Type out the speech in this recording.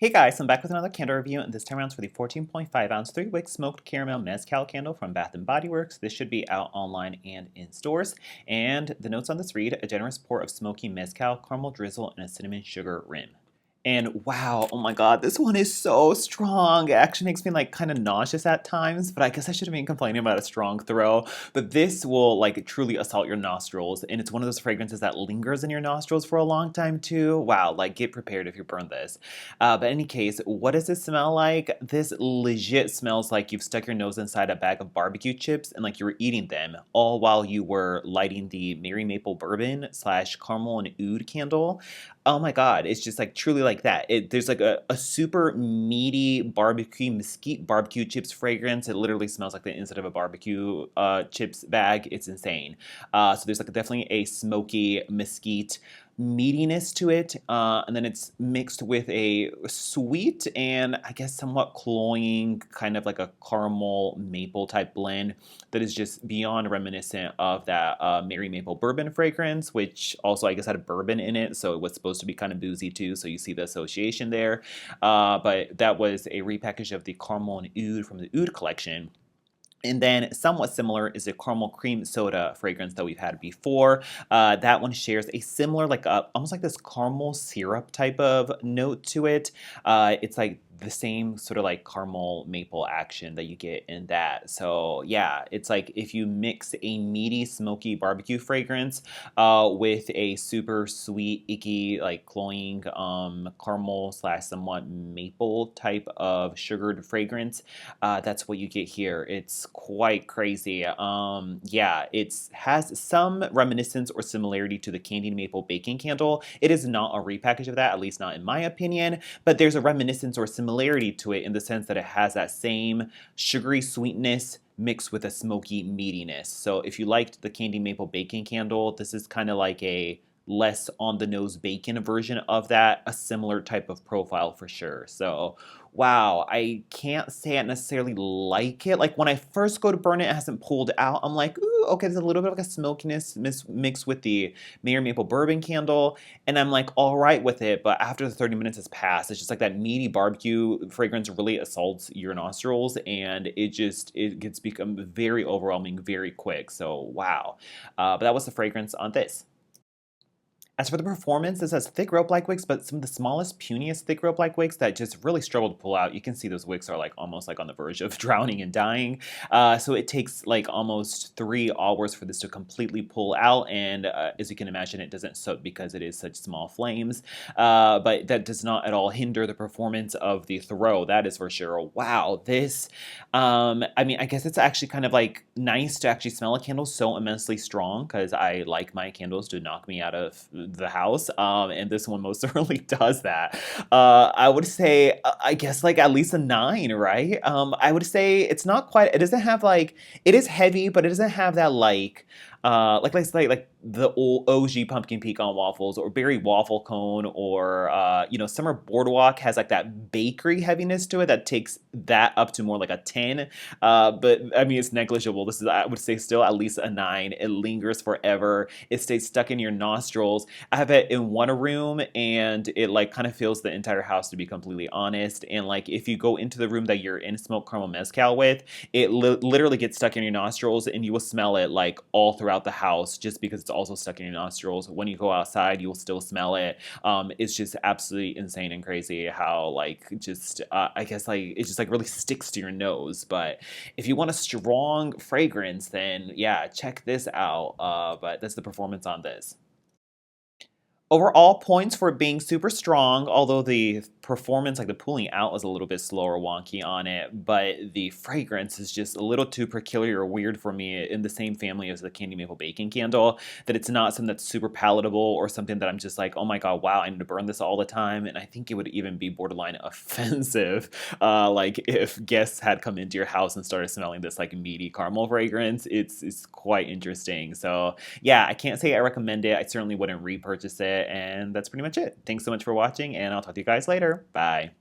Hey guys, I'm back with another candle review, and this time around it's for the 14.5 ounce 3-wick Smoked Caramel Mezcal candle from Bath & Body Works. This should be out online and in stores. And the notes on this read, a generous pour of smoky mezcal, caramel drizzle, and a cinnamon sugar rim. And wow, oh my god, this one is so strong. It actually makes me like kind of nauseous at times, but I guess I should have been complaining about a strong throw. But this will like truly assault your nostrils, and it's one of those fragrances that lingers in your nostrils for a long time too. Wow, like get prepared if you burn this. But in any case, what does this smell like? This legit smells like you've stuck your nose inside a bag of barbecue chips and like you were eating them, all while you were lighting the Mary Maple Bourbon slash caramel and oud candle. Oh my god, it's just like truly like that. There's like a super meaty barbecue mesquite barbecue chips fragrance. It literally smells like the inside of a barbecue chips bag. It's insane. So there's like definitely a smoky mesquite meatiness to it, and then it's mixed with a sweet and I guess somewhat cloying kind of like a caramel maple type blend that is just beyond reminiscent of that Mary Maple Bourbon fragrance, which also I guess had a bourbon in it, so it was supposed to be kind of boozy too, so you see the association there. But that was a repackage of the caramel and oud from the oud collection. And then somewhat similar is a caramel cream soda fragrance that we've had before. That one shares a similar, like almost like this caramel syrup type of note to it. It's like the same sort of like caramel maple action that you get in that. So yeah, it's like if you mix a meaty, smoky barbecue fragrance with a super sweet, icky, like cloying caramel slash somewhat maple type of sugared fragrance, that's what you get here. It's quite crazy. Yeah, it has some reminiscence or similarity to the candied maple baking candle. It is not a repackage of that, at least not in my opinion, but there's a reminiscence or similarity to it in the sense that it has that same sugary sweetness mixed with a smoky meatiness. So if you liked the candy maple baking candle, this is kind of like a less on the nose bacon version of that, a similar type of profile for sure. So wow, I can't say I necessarily like it. Like when I first go to burn it, it hasn't pulled out. I'm like, ooh, okay, there's a little bit of like a smokiness mixed with the Mayor Maple Bourbon candle, and I'm like, all right with it. But after the 30 minutes has passed, it's just like that meaty barbecue fragrance really assaults your nostrils, and it gets become very overwhelming very quick. So wow, but that was the fragrance on this. As for the performance, this has thick rope-like wicks, but some of the smallest, puniest thick rope-like wicks that just really struggle to pull out. You can see those wicks are like almost like on the verge of drowning and dying. So it takes like almost 3 hours for this to completely pull out, and as you can imagine, it doesn't soak because it is such small flames. But that does not at all hinder the performance of the throw. That is for sure. Wow, this. I mean, I guess it's actually kind of like nice to actually smell a candle so immensely strong because I like my candles to knock me out of the house, and this one most certainly does that. I would say, I guess like at least a 9, right? I would say it's not quite. It doesn't have like it is heavy, but it doesn't have that like let's say like the old OG pumpkin pecan waffles or berry waffle cone or summer boardwalk has like that bakery heaviness to it that takes that up to more like a 10. But I mean it's negligible. This is I would say still at least a 9. It lingers forever. It stays stuck in your nostrils. I have it in one room and it like kind of fills the entire house, to be completely honest. And like if you go into the room that you're in Smoked Caramel Mezcal with, it literally gets stuck in your nostrils and you will smell it like all throughout the house just because it's also stuck in your nostrils. When you go outside, you will still smell it. It's just absolutely insane and crazy how like just I guess like it just like really sticks to your nose. But if you want a strong fragrance, then yeah, check this out. But that's the performance on this. Overall points for it being super strong, although the performance, like the pulling out, is a little bit slow or wonky on it, but the fragrance is just a little too peculiar or weird for me in the same family as the Candy Maple Baking Candle, that it's not something that's super palatable or something that I'm just like, oh my god, wow, I need to burn this all the time, and I think it would even be borderline offensive, like if guests had come into your house and started smelling this like meaty caramel fragrance. It's quite interesting. So yeah, I can't say I recommend it. I certainly wouldn't repurchase it. And that's pretty much it. Thanks so much for watching, and I'll talk to you guys later. Bye.